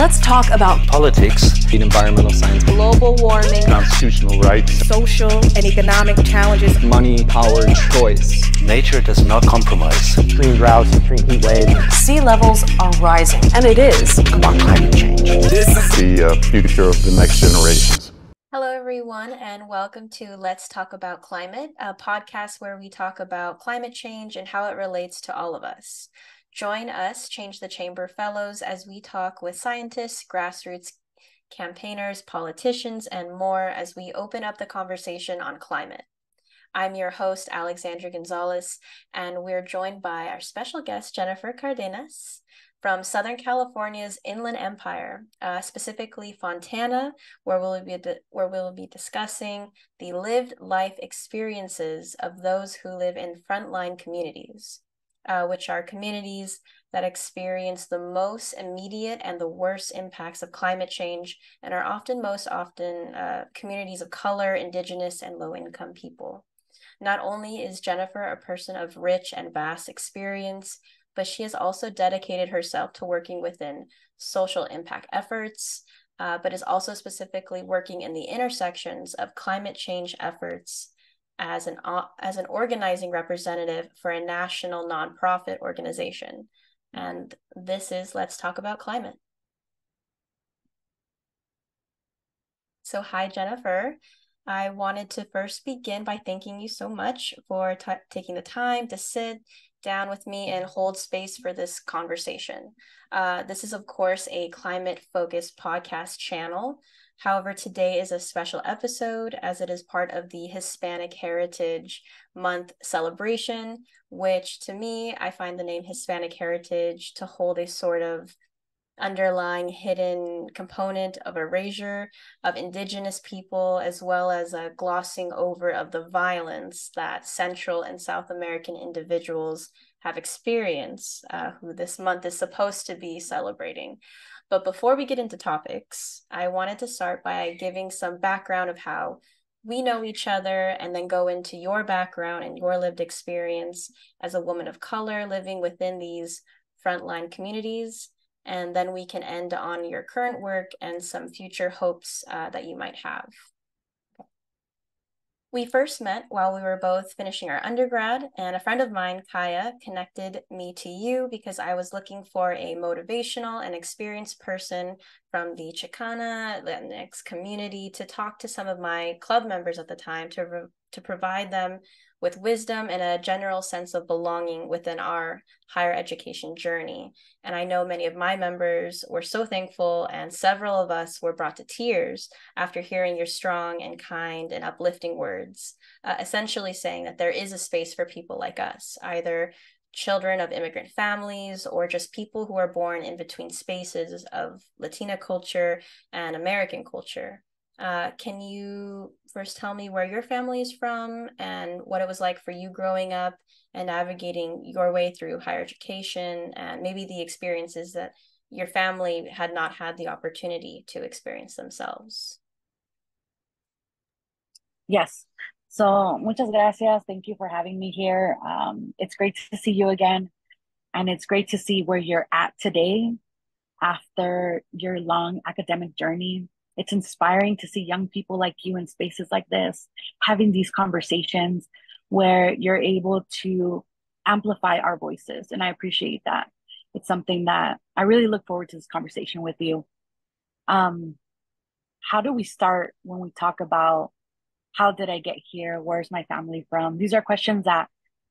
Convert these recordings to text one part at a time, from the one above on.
Let's talk about politics, environmental science, global warming, constitutional rights, social and economic challenges, money, power, choice. Nature does not compromise. extreme droughts, extreme heat waves. Sea levels are rising, and it is about climate change. This is the future of the next generations. Hello, everyone, and welcome to Let's Talk About Climate, a podcast where we talk about climate change and how it relates to all of us. Join us, Change the Chamber Fellows, as we talk with scientists, grassroots campaigners, politicians, and more as we open up the conversation on climate. I'm your host, Alexandra Gonzalez, and we're joined by our special guest, Jennifer Cardenas, from Southern California's Inland Empire, specifically Fontana, where we'll be discussing the lived life experiences of those who live in frontline communities, which are communities that experience the most immediate and the worst impacts of climate change and are most often communities of color, Indigenous, and low-income people. Not only is Jennifer a person of rich and vast experience, but she has also dedicated herself to working within social impact efforts, but is also specifically working in the intersections of climate change efforts as an organizing representative for a national nonprofit organization. And this is Let's Talk About Climate. So hi, Jennifer. I wanted to first begin by thanking you so much for taking the time to sit down with me and hold space for this conversation. This is, of course, a climate-focused podcast channel. However, today is a special episode as it is part of the Hispanic Heritage Month celebration, which to me, I find the name Hispanic Heritage to hold a sort of underlying hidden component of erasure of Indigenous people, as well as a glossing over of the violence that Central and South American individuals have experienced, who this month is supposed to be celebrating. But before we get into topics, I wanted to start by giving some background of how we know each other and then go into your background and your lived experience as a woman of color living within these frontline communities. And then we can end on your current work and some future hopes that you might have. We first met while we were both finishing our undergrad, and a friend of mine, Kaya, connected me to you because I was looking for a motivational and experienced person from the Chicana Latinx community to talk to some of my club members at the time to provide them with wisdom and a general sense of belonging within our higher education journey. And I know many of my members were so thankful, and several of us were brought to tears after hearing your strong and kind and uplifting words, essentially saying that there is a space for people like us, either children of immigrant families or just people who are born in between spaces of Latina culture and American culture. Can you first tell me where your family is from and what it was like for you growing up and navigating your way through higher education, and maybe the experiences that your family had not had the opportunity to experience themselves? Yes. So muchas gracias. Thank you for having me here. It's great to see you again. And it's great to see where you're at today after your long academic journey. It's inspiring to see young people like you in spaces like this, having these conversations where you're able to amplify our voices. And I appreciate that. It's something that I really look forward to this conversation with you. How do we start when we talk about how did I get here? Where's my family from? These are questions that,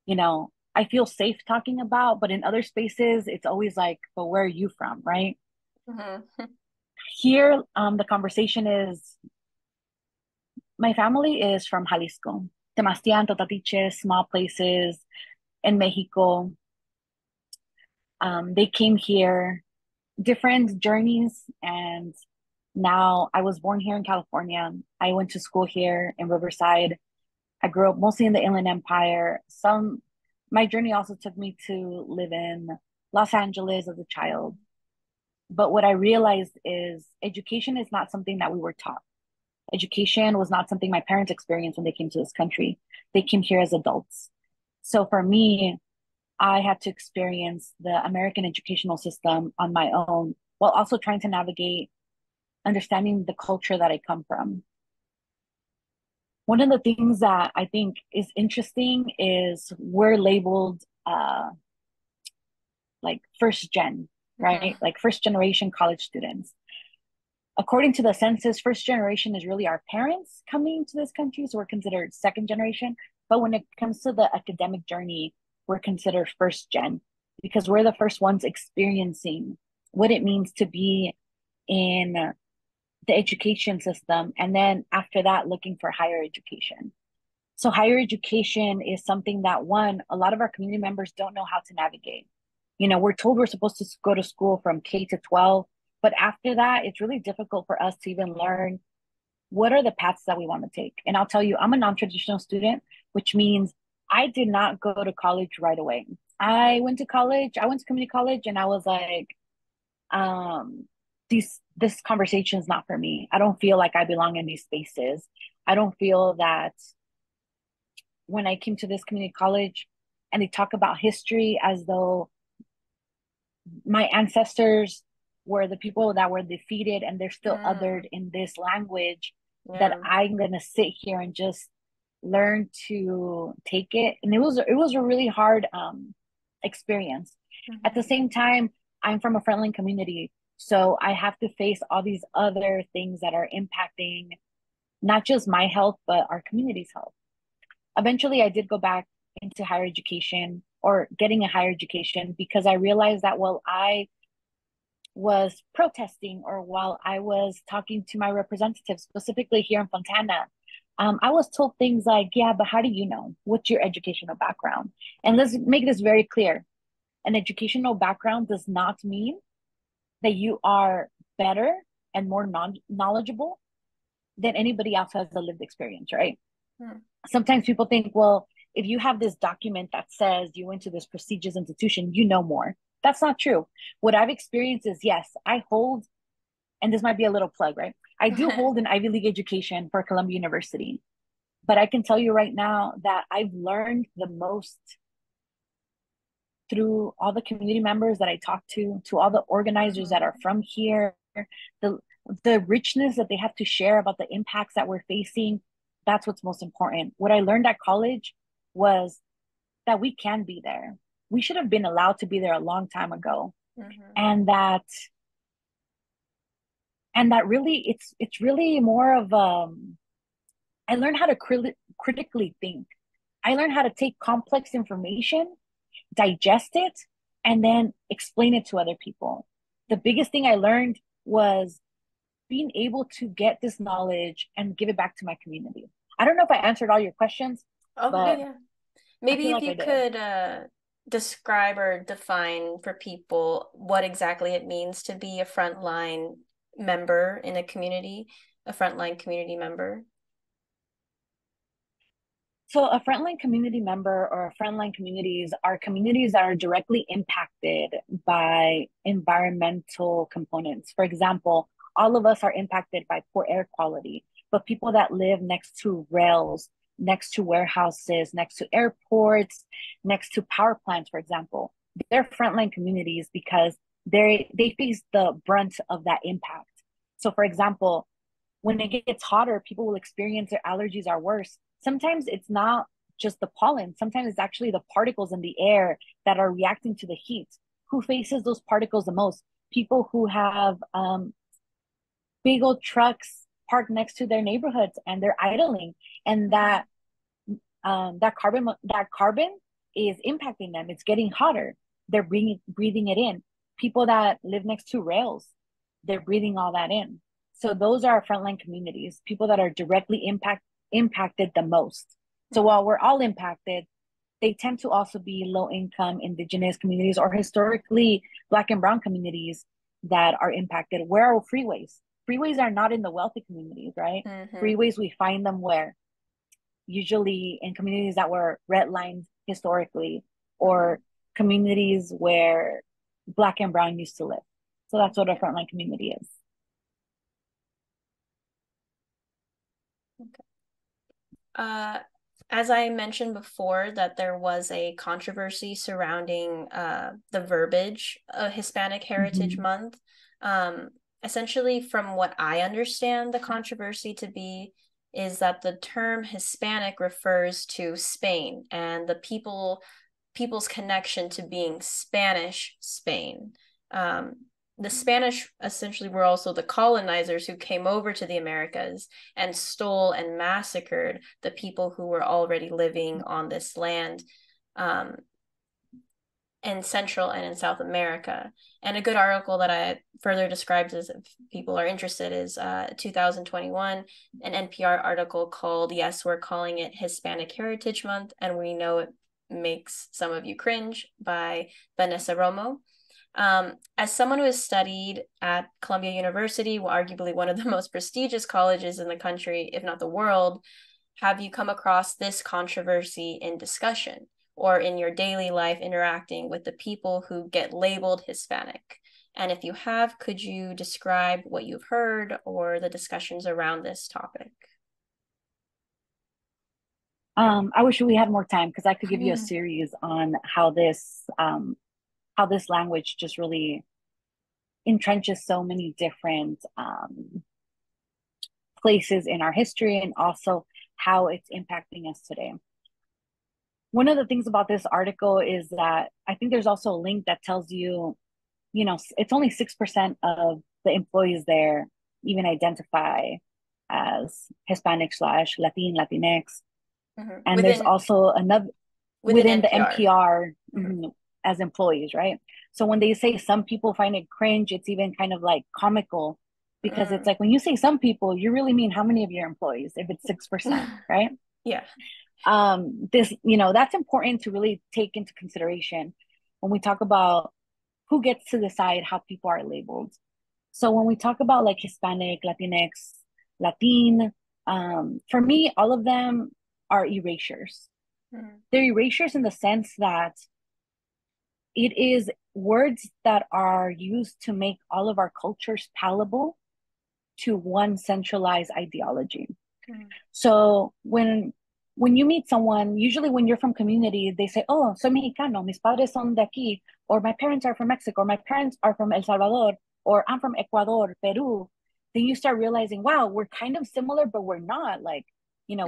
I feel safe talking about, but in other spaces, it's always like, but where are you from, right? Mm-hmm. Here, the conversation is, my family is from Jalisco, Temastian, Totatiche, small places in Mexico. They came here, different journeys, and now I was born here in California. I went to school here in Riverside. I grew up mostly in the Inland Empire. My journey also took me to live in Los Angeles as a child. But what I realized is education is not something that we were taught. Education was not something my parents experienced when they came to this country. They came here as adults. So for me, I had to experience the American educational system on my own while also trying to navigate understanding the culture that I come from. One of the things that I think is interesting is we're labeled like first gen, right? Like first generation college students. According to the census, first generation is really our parents coming to this country, so we're considered second generation. But when it comes to the academic journey, we're considered first gen because we're the first ones experiencing what it means to be in the education system, and then after that, looking for higher education. So higher education is something that, one, a lot of our community members don't know how to navigate. You know, we're told we're supposed to go to school from K to 12, but after that, it's really difficult for us to even learn what are the paths that we want to take. And I'll tell you, I'm a non-traditional student, which means I did not go to college right away. I went to community college, and I was like, this conversation is not for me. I don't feel like I belong in these spaces. I don't feel that when I came to this community college and they talk about history as though my ancestors were the people that were defeated and they're still othered in this language, that I'm going to sit here and just learn to take it. And it was a really hard experience. At the same time, I'm from a frontline community, so I have to face all these other things that are impacting not just my health, but our community's health. Eventually, I did go back into higher education, or getting a higher education, because I realized that while I was protesting, or while I was talking to my representatives, specifically here in Fontana, I was told things like, yeah, but how do you know? What's your educational background? And let's make this very clear. An educational background does not mean that you are better and more knowledgeable than anybody else who has a lived experience, right? Sometimes people think, well, if you have this document that says you went to this prestigious institution, you know more. That's not true. What I've experienced is, yes, I hold, and this might be a little plug, right? I do hold an Ivy League education for Columbia University. But I can tell you right now that I've learned the most through all the community members that I talk to all the organizers that are from here, the richness that they have to share about the impacts that we're facing. That's what's most important. What I learned at college was that we can be there. We should have been allowed to be there a long time ago. And that really, it's really more of I learned how to critically think. I learned how to take complex information, digest it, and then explain it to other people. The biggest thing I learned was being able to get this knowledge and give it back to my community. I don't know if I answered all your questions. But yeah. Maybe if you could describe or define for people what exactly it means to be a frontline member in a community, a frontline community member. So a frontline community member, or frontline communities, are communities that are directly impacted by environmental components. For example, all of us are impacted by poor air quality, but people that live next to rails, next to warehouses, next to airports, next to power plants, for example, they're frontline communities because they face the brunt of that impact. So for example, when it gets hotter, people will experience their allergies are worse. Sometimes it's not just the pollen. Sometimes it's actually the particles in the air that are reacting to the heat. Who faces those particles the most? People who have big old trucks parked next to their neighborhoods and they're idling, and that carbon is impacting them. It's getting hotter. They're breathing it in. People that live next to rails, they're breathing all that in. So those are our frontline communities, people that are directly impacted the most. So while we're all impacted, they tend to also be low-income Indigenous communities, or historically Black and Brown communities that are impacted. Where are freeways? Freeways are not in the wealthy communities, right? Freeways, we find them where? Usually in communities that were redlined historically, or communities where Black and Brown used to live. So that's what a frontline community is. As I mentioned before, that there was a controversy surrounding the verbiage of Hispanic Heritage Month. Essentially, from what I understand the controversy to be, is that the term Hispanic refers to Spain and the people's connection to being Spanish Spain. The Spanish essentially were also the colonizers who came over to the Americas and stole and massacred the people who were already living on this land in Central and in South America. And a good article that I further describes this, if people are interested, is 2021, an NPR article called "Yes, We're Calling It Hispanic Heritage Month, and We Know It Makes Some of You Cringe" by Vanessa Romo. As someone who has studied at Columbia University, arguably one of the most prestigious colleges in the country, if not the world, have you come across this controversy in discussion or in your daily life interacting with the people who get labeled Hispanic? And if you have, could you describe what you've heard or the discussions around this topic? I wish we had more time because I could give you a series on how this language just really entrenches so many different places in our history and also how it's impacting us today. One of the things about this article is that I think there's also a link that tells you, it's only 6% of the employees there even identify as Hispanic / Latin, Latinx. And there's also another within the NPR as employees, right? So when they say some people find it cringe, it's even kind of like comical because it's like when you say some people, you really mean how many of your employees if it's 6%, right? Yeah. That's important to really take into consideration when we talk about who gets to decide how people are labeled. So when we talk about like Hispanic, Latinx, Latin, for me, all of them are erasures. They're erasures in the sense that it is words that are used to make all of our cultures palatable to one centralized ideology. So when you meet someone, usually when you're from community, they say, "Oh, soy mexicano, mis padres son de aquí," or "My parents are from Mexico," or "My parents are from El Salvador," or "I'm from Ecuador, Peru." Then you start realizing, wow, we're kind of similar, but we're not. Like,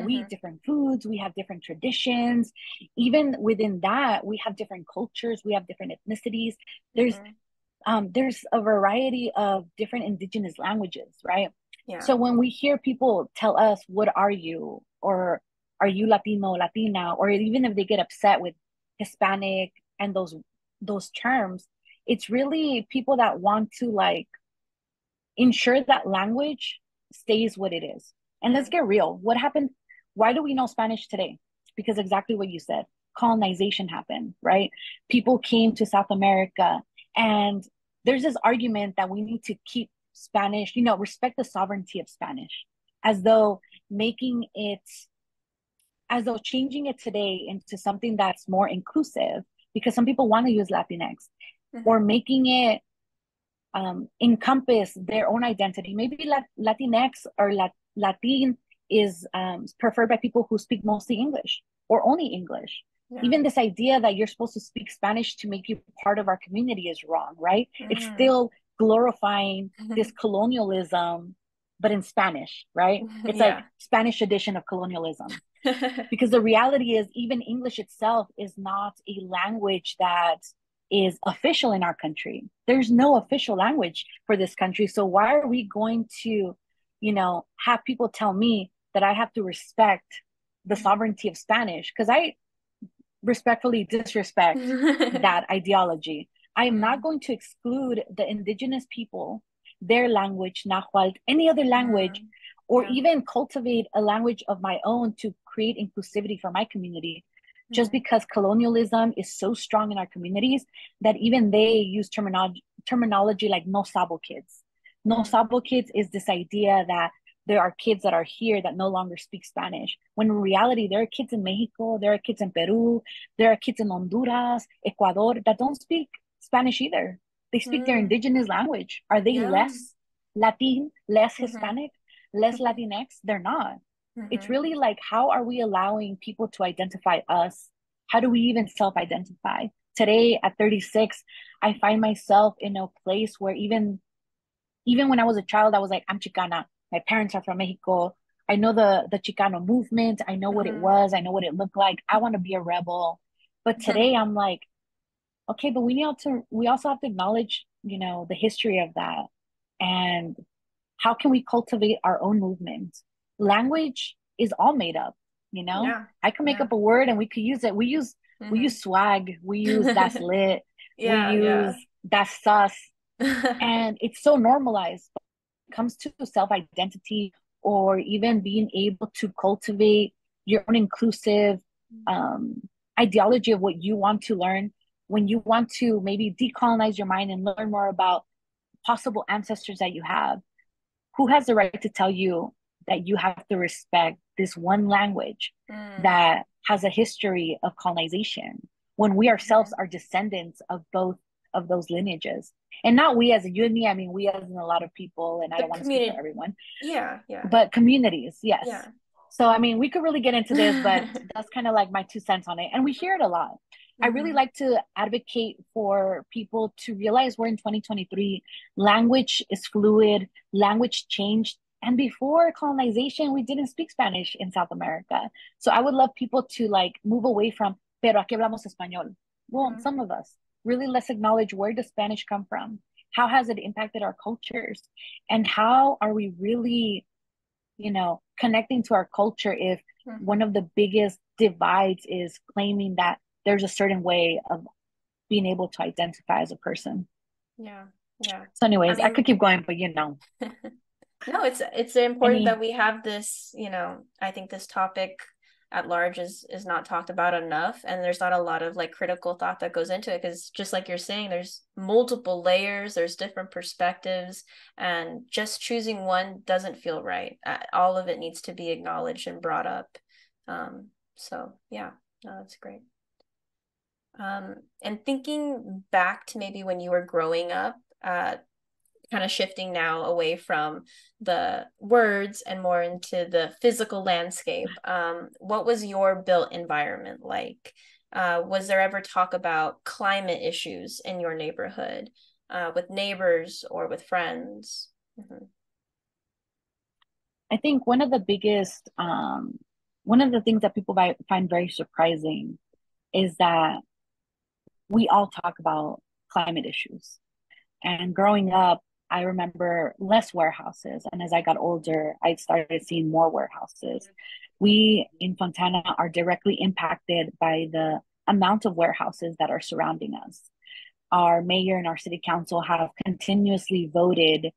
we eat different foods, we have different traditions. Even within that, we have different cultures, we have different ethnicities. There's a variety of different indigenous languages, right? Yeah. So when we hear people tell us, "What are you?" or "Are you Latino, Latina?" or even if they get upset with Hispanic and those terms, it's really people that want to like ensure that language stays what it is. And let's get real. What happened? Why do we know Spanish today? Because exactly what you said. Colonization happened, right? People came to South America, and there's this argument that we need to keep Spanish, respect the sovereignty of Spanish, as though changing it today into something that's more inclusive, because some people want to use Latinx, or making it encompass their own identity. Maybe Latinx or Latin is preferred by people who speak mostly English or only English. Yeah. Even this idea that you're supposed to speak Spanish to make you part of our community is wrong, right? It's still glorifying this colonialism, but in Spanish, right? It's like Spanish edition of colonialism. Because the reality is, even English itself is not a language that is official in our country. There's no official language for this country. So why are we going to, have people tell me that I have to respect the sovereignty of Spanish? Because I respectfully disrespect that ideology. I am not going to exclude the indigenous people, their language, Nahuatl, any other language, or even cultivate a language of my own to create inclusivity for my community. Just because colonialism is so strong in our communities that even they use terminology like no sabo kids. No sabo kids is this idea that there are kids that are here that no longer speak Spanish, when in reality there are kids in Mexico, there are kids in Peru, there are kids in Honduras, Ecuador that don't speak Spanish either. They speak their indigenous language. Are they less Latin, less Hispanic, less Latinx? They're not. It's really like, how are we allowing people to identify us? How do we even self-identify? Today at 36, I find myself in a place where even Even when I was a child, I was like, I'm Chicana. My parents are from Mexico. I know the Chicano movement. I know what it Mm-hmm. was. I know what it looked like. I want to be a rebel. But today I'm like, okay, but we also have to acknowledge, the history of that. And how can we cultivate our own movement? Language is all made up, you know? Yeah. I can make Yeah. up a word and we could use it. We use swag, we use that's lit, we Yeah, yeah. use that's sus, and it's so normalized. But when it comes to self-identity or even being able to cultivate your own inclusive um, ideology of what you want to learn, when you want to maybe decolonize your mind and learn more about possible ancestors that you have, who has the right to tell you that you have to respect this one language Mm. that has a history of colonization when we ourselves Mhm. are descendants of both of those lineages? And not we as a you and me, I mean, we as in a lot of people, and I The don't want to speak for community. everyone, Yeah, yeah, but communities, yes. yeah. So, I mean, we could really get into this, but that's kind of like my 2 cents on it. And we hear it a lot. I really Hmm. like to advocate for people to realize we're in 2023. Language is fluid, language changed. And before colonization, we didn't speak Spanish in South America. So I would love people to like move away from, pero aquí hablamos español. Well, Hmm. some of us really, let's acknowledge, where does Spanish come from? How has it impacted our cultures? And how are we really, connecting to our culture if one Hmm. of the biggest divides is claiming that there's a certain way of being able to identify as a person? Yeah, yeah. So, I anyways, I could mean, keep going, but no, it's important that any, we have this, I think this topic at large is not talked about enough, and there's not a lot of like critical thought that goes into it, because just like you're saying, there's multiple layers, there's different perspectives, and just choosing one doesn't feel right. All of it needs to be acknowledged and brought up. So yeah, no, that's great. And thinking back to maybe when you were growing up, kind of shifting now away from the words and more into the physical landscape. What was your built environment like? Was there ever talk about climate issues in your neighborhood, with neighbors or with friends? Mm-hmm. I think one of the things that people find very surprising is that we all talk about climate issues. And growing up, I remember less warehouses. And as I got older, I started seeing more warehouses. We in Fontana are directly impacted by the amount of warehouses that are surrounding us. Our mayor and our city council have continuously voted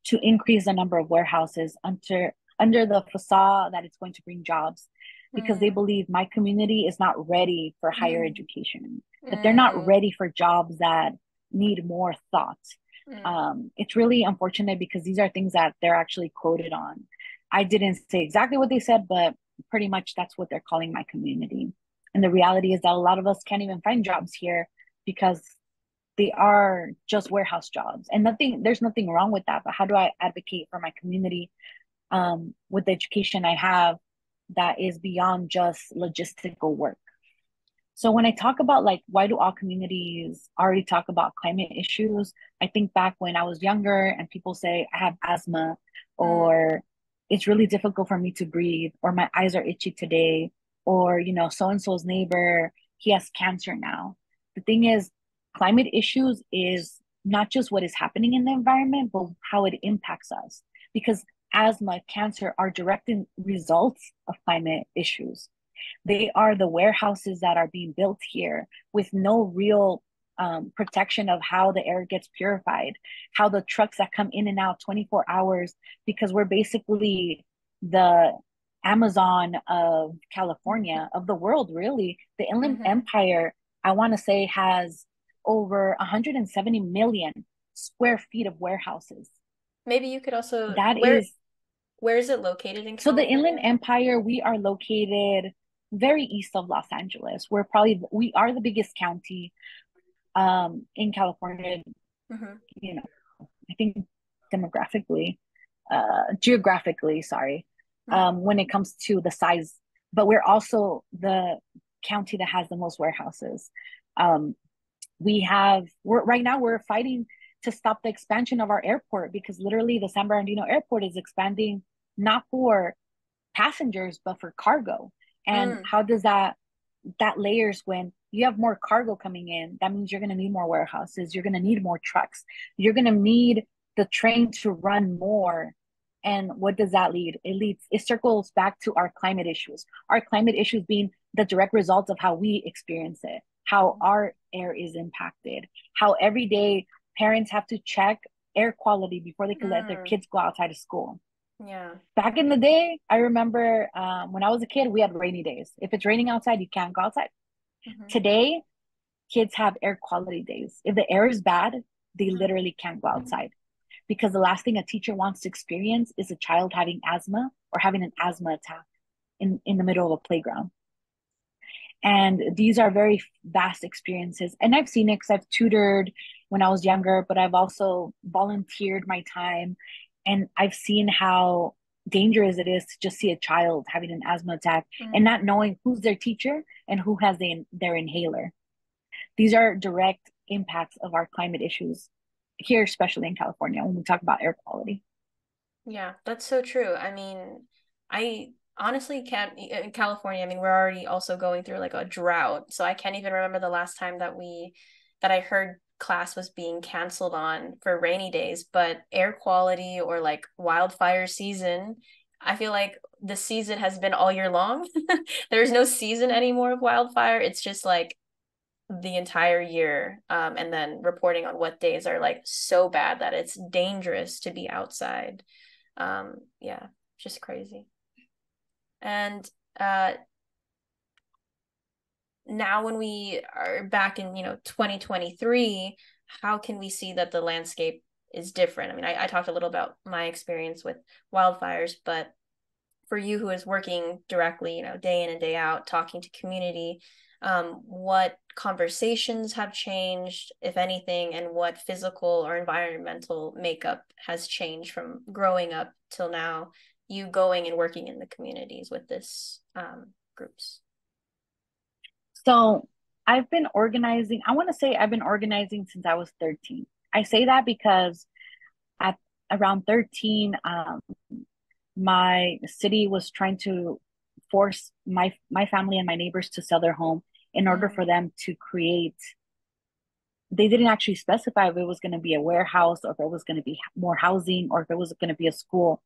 to increase the number of warehouses under the facade that it's going to bring jobs, because they Mm, believe my community is not ready for higher mm, education, that they're not mm, ready for jobs that need more thought. mm, It's really unfortunate because these are things that they're actually quoted on. I didn't say exactly what they said, but pretty much that's what they're calling my community. And the reality is that a lot of us can't even find jobs here because they are just warehouse jobs. And there's nothing wrong with that. But how do I advocate for my community with the education I have that is beyond just logistical work? So when I talk about like why do all communities already talk about climate issues, I think back when I was younger and people say I have asthma, mm, or it's really difficult for me to breathe, or my eyes are itchy today, or so and so's neighbor, he has cancer now. The thing is, climate issues is not just what is happening in the environment, but how it impacts us. Because asthma, cancer are direct results of climate issues. They are the warehouses that are being built here with no real protection of how the air gets purified, how the trucks that come in and out 24 hours, because we're basically the Amazon of California, of the world, really. The Inland mm-hmm. Empire, I want to say, has over 170 million square feet of warehouses. Maybe you could also, That is where is it located in So the Inland California? Empire, we are located very east of Los Angeles. We are the biggest county in California, Mm-hmm. you know, I think geographically, sorry, Mm-hmm. when it comes to the size, but we're also the county that has the most warehouses. Um, we're right now we're fighting to stop the expansion of our airport, because literally the San Bernardino airport is expanding not for passengers but for cargo. And how does that layers when you have more cargo coming in? That means you're going to need more warehouses, you're going to need more trucks, you're going to need the train to run more. And what does that lead? It circles back to our climate issues. Our climate issues being the direct results of how we experience it, how our air is impacted, how every day parents have to check air quality before they can let their kids go outside of school. Yeah. Back in the day, I remember when I was a kid, we had rainy days. If it's raining outside, you can't go outside. Today, kids have air quality days. If the air is bad, they literally can't go outside, because the last thing a teacher wants to experience is a child having asthma or having an asthma attack in the middle of a playground. And these are very vast experiences. And I've seen it because I've tutored when I was younger, but I've also volunteered my time. And I've seen how dangerous it is to just see a child having an asthma attack and not knowing who's their teacher and who has their inhaler. These are direct impacts of our climate issues here, especially in California, when we talk about air quality. Yeah, that's so true. I mean, I honestly can't, in California, I mean, we're already also going through like a drought. So I can't even remember the last time that I heard class was being canceled on for rainy days. But air quality or like wildfire season, I feel like the season has been all year long. There's no season anymore of wildfire. It's just like the entire year, and then reporting on what days are like so bad that it's dangerous to be outside. Yeah, just crazy. And now when we are back in 2023, how can we see that the landscape is different? I mean, I talked a little about my experience with wildfires, but for you who is working directly, day in and day out, talking to community, what conversations have changed, if anything, and what physical or environmental makeup has changed from growing up till now, you going and working in the communities with this groups? So I've been organizing, I want to say I've been organizing since I was 13. I say that because at around 13, my city was trying to force my family and my neighbors to sell their home in order for them to create. They didn't actually specify if it was going to be a warehouse or if it was going to be more housing or if it was going to be a school.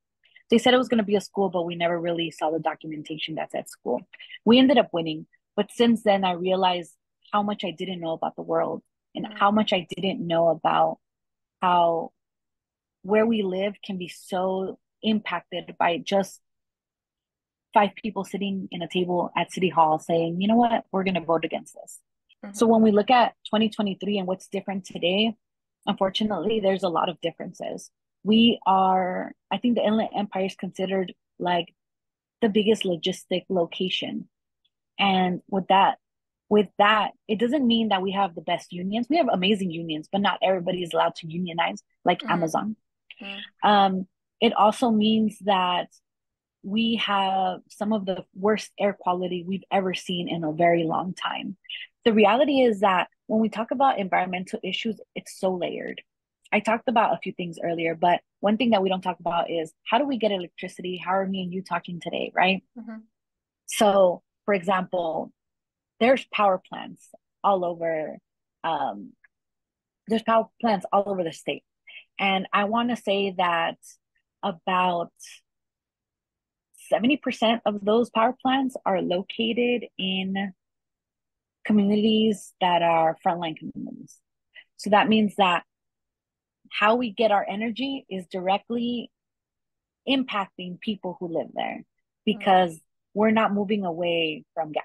They said it was going to be a school, but we never really saw the documentation that said school. We ended up winning. But since then, I realized how much I didn't know about the world and how much I didn't know about how where we live can be so impacted by just 5 people sitting in a table at City Hall saying, you know what, we're going to vote against this. So when we look at 2023 and what's different today, unfortunately, there's a lot of differences. I think the Inland Empire is considered like the biggest logistic location. And with that, it doesn't mean that we have the best unions. We have amazing unions, but not everybody is allowed to unionize like Amazon. It also means that we have some of the worst air quality we've ever seen in a very long time. The reality is that when we talk about environmental issues, it's so layered. I talked about a few things earlier, but one thing that we don't talk about is how do we get electricity? How are me and you talking today, right? So, for example, there's power plants all over. There's power plants all over the state, and I want to say that about 70% of those power plants are located in communities that are frontline communities. So that means that how we get our energy is directly impacting people who live there because we're not moving away from gas,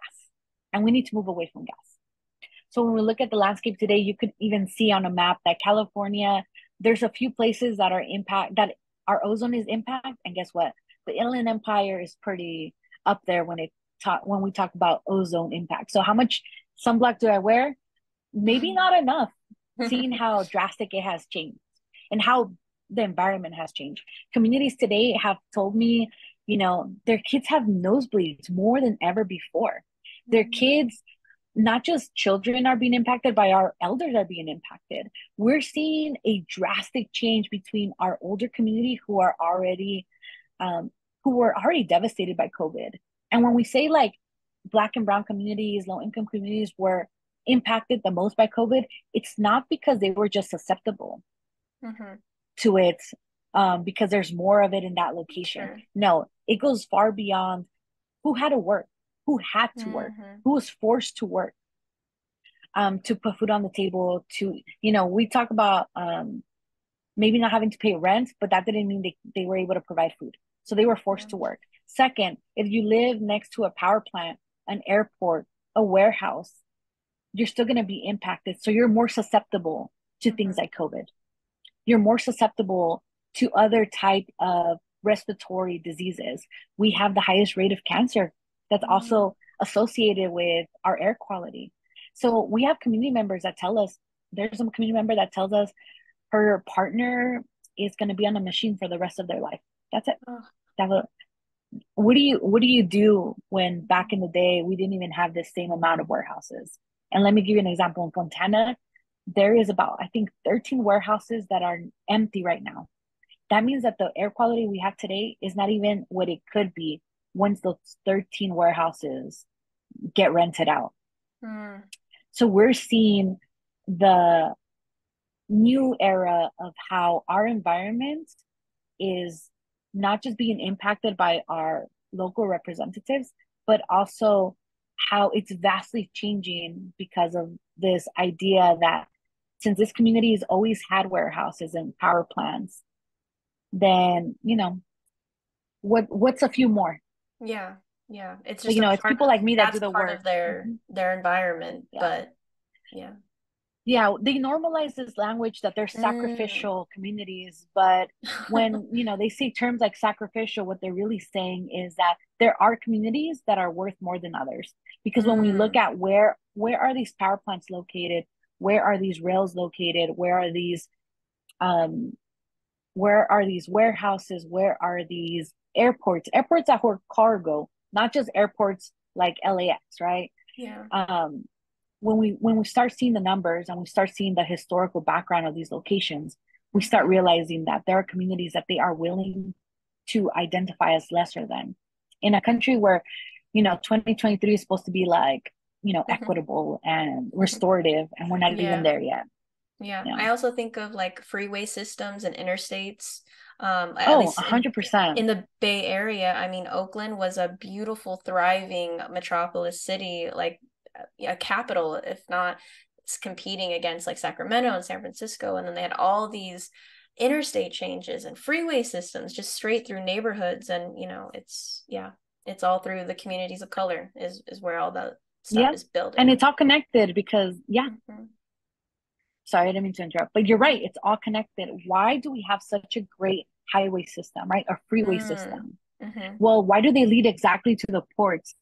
and we need to move away from gas. So when we look at the landscape today, you could even see on a map that California, there's a few places that that our ozone is impact, and guess what? The Inland Empire is pretty up there when we talk about ozone impact. So how much sunblock do I wear? Maybe not enough, seeing how drastic it has changed and how the environment has changed. Communities today have told me, their kids have nosebleeds more than ever before. Their kids not just children are being impacted, by our elders are being impacted. We're seeing a drastic change between our older community um, who were already devastated by COVID. And when we say like Black and Brown communities, low income communities were impacted the most by COVID, it's not because they were just susceptible Mm-hmm. to it, because there's more of it in that location. Sure. No, it goes far beyond who had to work, who had to work, Mm-hmm. who was forced to work, to put food on the table, to, we talk about maybe not having to pay rent, but that didn't mean they were able to provide food. So they were Yeah. forced to work. Second, if you live next to a power plant, an airport, a warehouse, you're still going to be impacted. So you're more susceptible to things Mm-hmm. like COVID. You're more susceptible to other type of respiratory diseases. We have the highest rate of cancer that's also associated with our air quality. So we have community members that tell us, there's some community member that tells us her partner is going to be on a machine for the rest of their life. That's it. Oh. What do you do when back in the day we didn't even have the same amount of warehouses? And let me give you an example. In Fontana, there is about, I think, 13 warehouses that are empty right now. That means that the air quality we have today is not even what it could be once those 13 warehouses get rented out. Mm. So we're seeing the new era of how our environment is not just being impacted by our local representatives, but also how it's vastly changing because of this idea that since this community has always had warehouses and power plants, then what's a few more? Yeah. Yeah. It's But just a it's part people of like me that do that's the part work. of their environment, Yeah. but yeah. Yeah, they normalize this language that they're sacrificial communities, but when they say terms like sacrificial, what they're really saying is that there are communities that are worth more than others. Because when we look at where are these power plants located, where are these rails located, um where are these warehouses, where are these airports that hold cargo, not just airports like LAX, right? Yeah. When we start seeing the numbers and we start seeing the historical background of these locations, we start realizing that there are communities that they are willing to identify as lesser than. In a country where 2023 is supposed to be like equitable and restorative, and we're not even Yeah. there yet. Yeah. Yeah. I also think of like freeway systems and interstates. At Oh, least in 100%. the Bay Area. I mean, Oakland was a beautiful, thriving metropolis city, like a capital, if not it's competing against like Sacramento and San Francisco. And then they had all these interstate changes and freeway systems just straight through neighborhoods. And it's all through the communities of color is where all that stuff Yeah. is building. And it's all connected because, Mm-hmm. sorry, I didn't mean to interrupt, but you're right. It's all connected. Why do we have such a great highway system, right? A freeway system? Mm-hmm. Well, why do they lead exactly to the ports?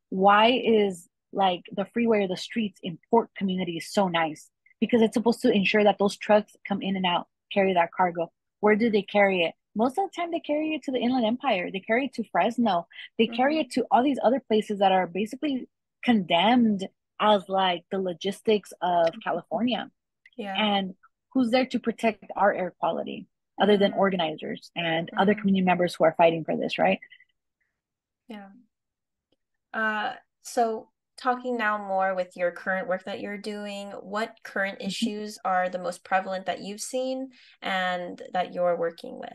Why is like the freeway or the streets in port communities so nice? Because it's supposed to ensure that those trucks come in and out, carry that cargo. Where do they carry it? Most of the time, they carry it to the Inland Empire. They carry it to Fresno. They carry it to all these other places that are basically condemned as like the logistics of California. Yeah. And who's there to protect our air quality other than organizers and other community members who are fighting for this, right? Yeah. So talking now more with your current work that you're doing, what current issues are the most prevalent that you've seen and that you're working with?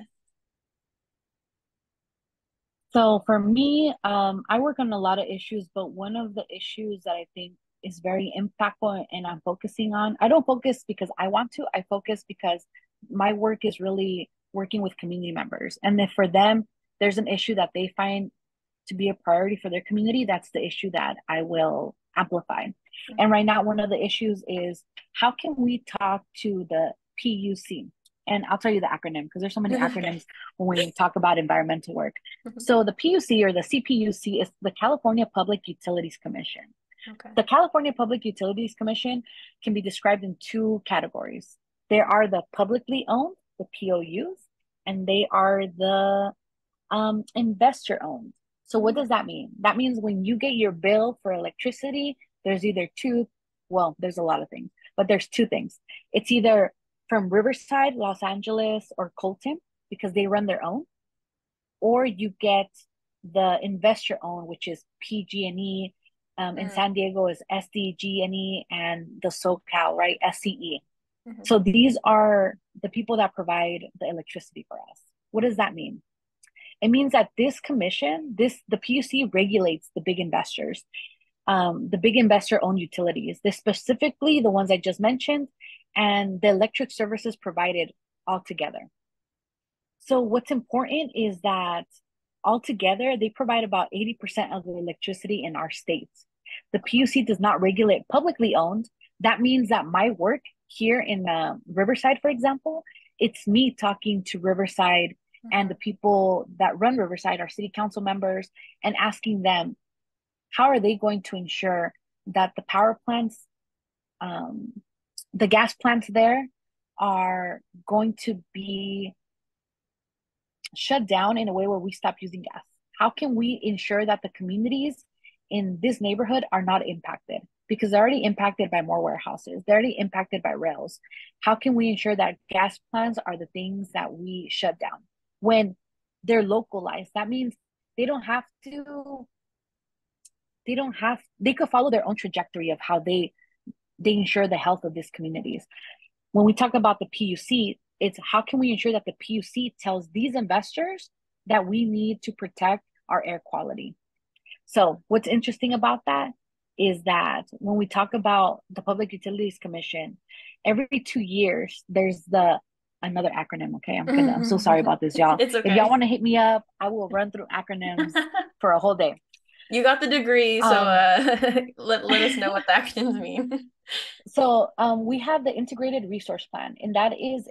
So for me, I work on a lot of issues, but one of the issues that I think is very impactful and I'm focusing on, I don't focus because I want to, I focus because my work is really working with community members. And if for them, there's an issue that they find to be a priority for their community, that's the issue that I will amplify. And right now, one of the issues is how can we talk to the PUC? And I'll tell you the acronym because there's so many acronyms when we talk about environmental work. So the PUC or the CPUC is the California Public Utilities Commission. Okay. The California Public Utilities Commission can be described in two categories. There are the publicly owned, the POUs, and they are the investor owned. So what does that mean? That means when you get your bill for electricity, There's either two, well, there's a lot of things, but there's two things. It's either from Riverside, Los Angeles, or Colton, because they run their own, or you get the investor owned, which is PG&E. In San Diego is SDG&E, and the SoCal, right? SCE. So these are the people that provide the electricity for us. What does that mean? It means that this commission, the PUC regulates the big investors, the big investor-owned utilities, specifically the ones I just mentioned, and the electric services provided altogether. So what's important is that altogether, they provide about 80% of the electricity in our states. The PUC does not regulate publicly owned. That means that my work here in Riverside, for example, it's me talking to Riverside and the people that run Riverside, our city council members, and asking them, how are they going to ensure that the power plants, the gas plants there are going to be shut down in a way where we stop using gas? How can we ensure that the communities in this neighborhood are not impacted? Because they're already impacted by more warehouses. They're already impacted by rails. How can we ensure that gas plants are the things that we shut down when they're localized? That means they could follow their own trajectory of how they ensure the health of these communities. When we talk about the PUC, it's how can we ensure that the PUC tells these investors that we need to protect our air quality? So what's interesting about that is that when we talk about the Public Utilities Commission, every 2 years, there's another acronym, okay? I'm so sorry about this, y'all. It's okay. If y'all want to hit me up, I will run through acronyms for a whole day. You got the degree, so let us know what the acronyms mean. So we have the Integrated Resource Plan, and that is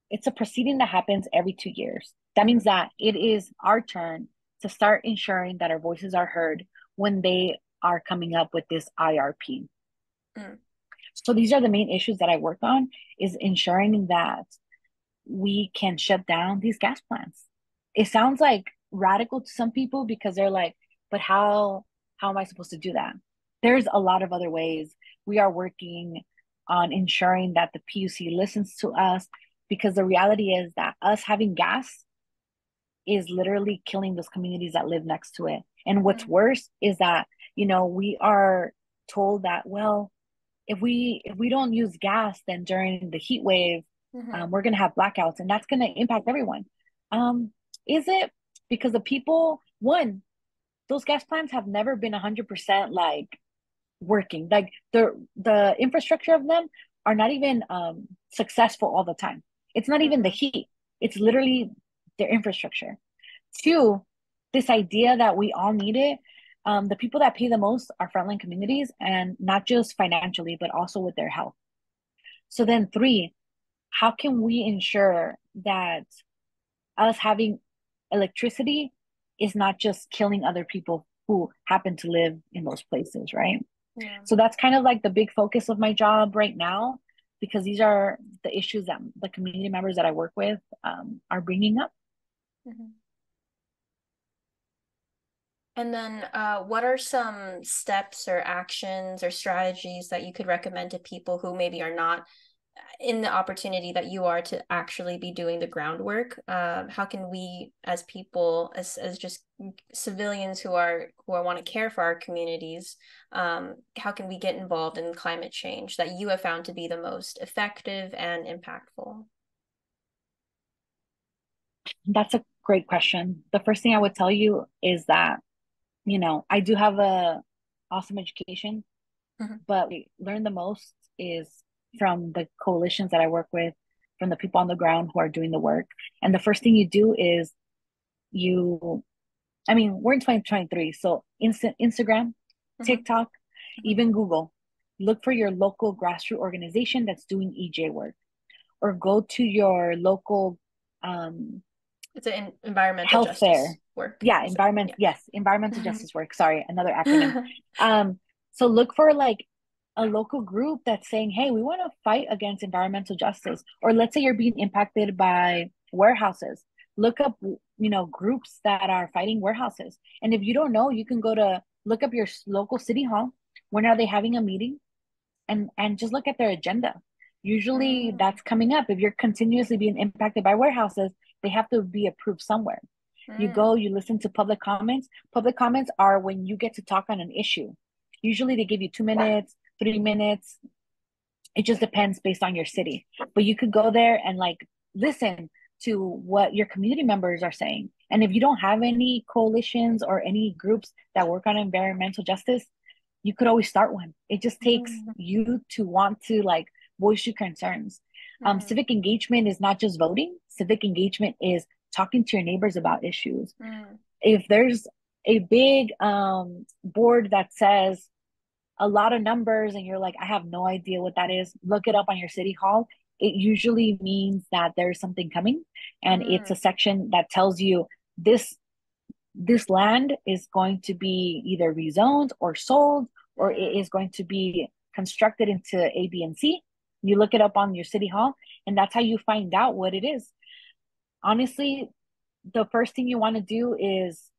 it's a proceeding that happens every 2 years. That means that it is our turn to start ensuring that our voices are heard when they are coming up with this IRP. So these are the main issues that I work on, is ensuring that we can shut down these gas plants. It sounds like radical to some people because they're like, but how am I supposed to do that? There's a lot of other ways. We are working on ensuring that the PUC listens to us, because the reality is that us having gas is literally killing those communities that live next to it. And what's worse is that, we are told that, well, if we don't use gas, then during the heat wave, we're going to have blackouts, and that's going to impact everyone. Is it? Because the people, those gas plants have never been 100% like working. Like the infrastructure of them are not even successful all the time. It's not even the heat. It's literally their infrastructure. 2, this idea that we all need it. The people that pay the most are frontline communities, and not just financially, but also with their health. So then 3, how can we ensure that us having electricity is not just killing other people who happen to live in those places, right? Yeah. So that's kind of like the big focus of my job right now, because these are the issues that the community members that I work with are bringing up. And then what are some steps or actions or strategies that you could recommend to people who maybe are not in the opportunity that you are to actually be doing the groundwork? How can we, as people, as just civilians who want to care for our communities, how can we get involved in climate change that you have found to be the most effective and impactful? That's a great question. The first thing I would tell you is that, I do have a awesome education, but we learn the most is from the coalitions that I work with, from the people on the ground who are doing the work. And the first thing you do is we're in 2023, so Instagram, TikTok, even Google, look for your local grassroots organization that's doing EJ work, or go to your local it's an environmental health justice fair work. Environmental justice work. Sorry, another acronym. So look for like a local group that's saying, hey, we want to fight against environmental justice. Or let's say you're being impacted by warehouses. Look up, groups that are fighting warehouses. And if you don't know, you can go to look up your local city hall. When are they having a meeting? And just look at their agenda. Usually that's coming up. If you're continuously being impacted by warehouses, they have to be approved somewhere. You go, you listen to public comments. Public comments are when you get to talk on an issue. Usually they give you 2 minutes, 3 minutes. It just depends based on your city. But you could go there and like listen to what your community members are saying. And if you don't have any coalitions or any groups that work on environmental justice, you could always start one. It just takes you to want to like voice your concerns. Civic engagement is not just voting. Civic engagement is talking to your neighbors about issues. If there's a big board that says a lot of numbers and you're like, I have no idea what that is, look it up on your city hall. It usually means that there's something coming, and it's a section that tells you this land is going to be either rezoned or sold, or it is going to be constructed into A, B, and C. You look it up on your city hall, and that's how you find out what it is. Honestly, the first thing you want to do is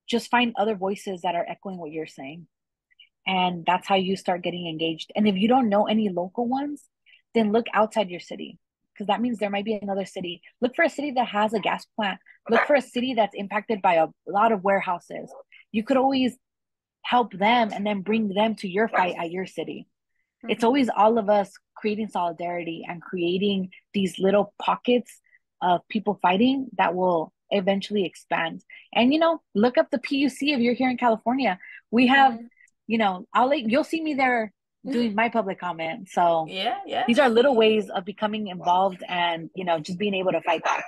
just find other voices that are echoing what you're saying. And that's how you start getting engaged. And if you don't know any local ones, then look outside your city, because that means there might be another city. Look for a city that has a gas plant. Look for a city that's impacted by a lot of warehouses. You could always help them and then bring them to your fight at your city. It's always all of us creating solidarity and creating these little pockets of people fighting that will eventually expand. And, you know, look up the PUC if you're here in California. We have, you know, you'll see me there doing my public comment. So these are little ways of becoming involved and, you know, just being able to fight back.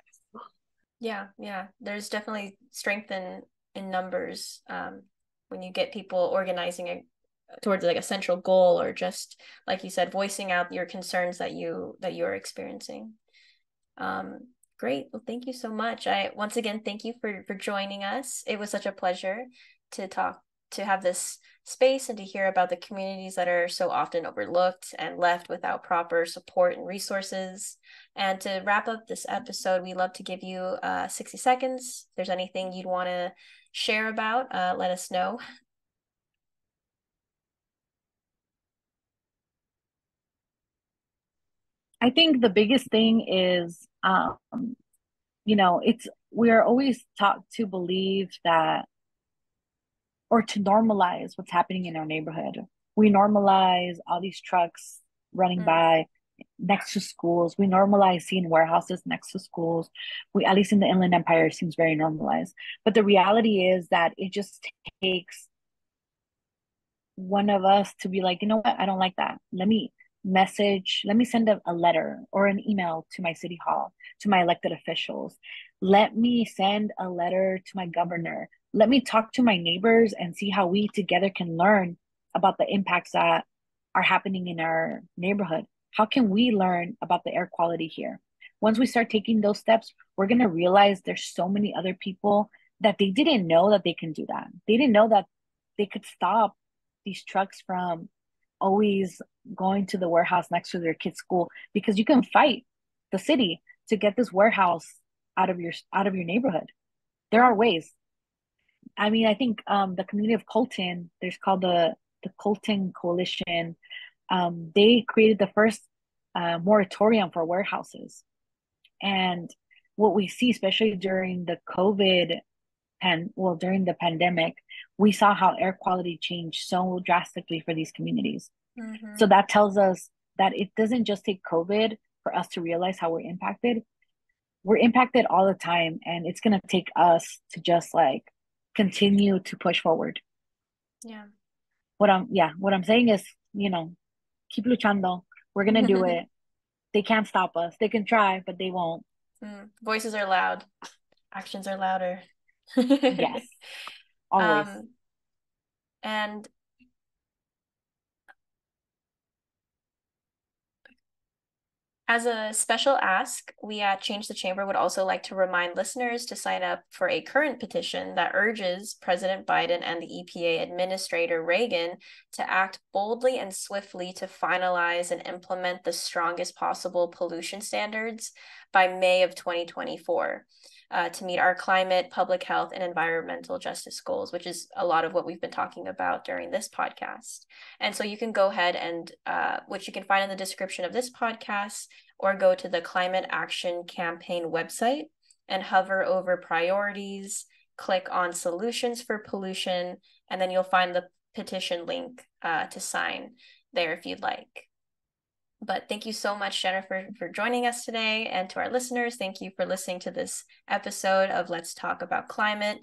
Yeah. There's definitely strength in numbers when you get people organizing towards like a central goal, or just like you said, voicing out your concerns that you are experiencing. Great. Well, thank you so much. I once again thank you for joining us. It was such a pleasure to have this space and to hear about the communities that are so often overlooked and left without proper support and resources. And to wrap up this episode, we love to give you 60 seconds. If there's anything you'd want to share about, let us know. I think the biggest thing is, you know, we're always taught to believe that, or to normalize what's happening in our neighborhood. We normalize all these trucks running by next to schools. We normalize seeing warehouses next to schools. At least in the Inland Empire, it seems very normalized. But the reality is that it just takes one of us to be like, you know what, I don't like that. Let me send a letter or an email to my city hall, to my elected officials. Let me send a letter to my governor. Let me talk to my neighbors and see how we together can learn about the impacts that are happening in our neighborhood. How can we learn about the air quality here? Once we start taking those steps, we're going to realize there's so many other people that they didn't know that they can do that. They didn't know that they could stop these trucks from always going to the warehouse next to their kids' school, because you can fight the city to get this warehouse out of your neighborhood. There are ways. I mean, I think the community of Colton, there's called the Colton Coalition. They created the first moratorium for warehouses. And what we see, especially during the COVID during the pandemic, we saw how air quality changed so drastically for these communities. So that tells us that it doesn't just take COVID for us to realize how we're impacted. We're impacted all the time, and it's going to take us to just like continue to push forward. What I'm saying is, you know, keep luchando. We're going to do it. They can't stop us. They can try, but they won't. Voices are loud. Actions are louder. Yes. Always. And as a special ask, we at Change the Chamber would also like to remind listeners to sign up for a current petition that urges President Biden and the EPA Administrator Reagan to act boldly and swiftly to finalize and implement the strongest possible pollution standards by May of 2024. to meet our climate, public health, and environmental justice goals, which is a lot of what we've been talking about during this podcast. And so you can go ahead and, which you can find in the description of this podcast, or go to the Climate Action Campaign website and hover over priorities, click on solutions for pollution, and then you'll find the petition link to sign there if you'd like. But thank you so much, Jennifer, for joining us today. And to our listeners, thank you for listening to this episode of Let's Talk About Climate.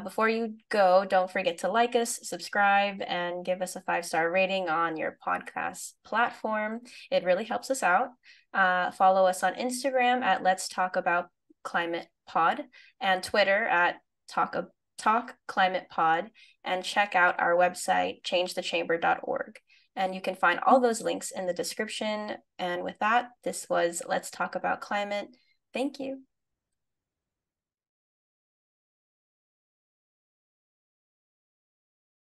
Before you go, don't forget to like us, subscribe, and give us a 5-star rating on your podcast platform. It really helps us out. Follow us on Instagram at Let's Talk About Climate Pod, and Twitter at Talk Climate Pod, and check out our website, changethechamber.org. And you can find all those links in the description. And with that, this was Let's Talk About Climate. Thank you.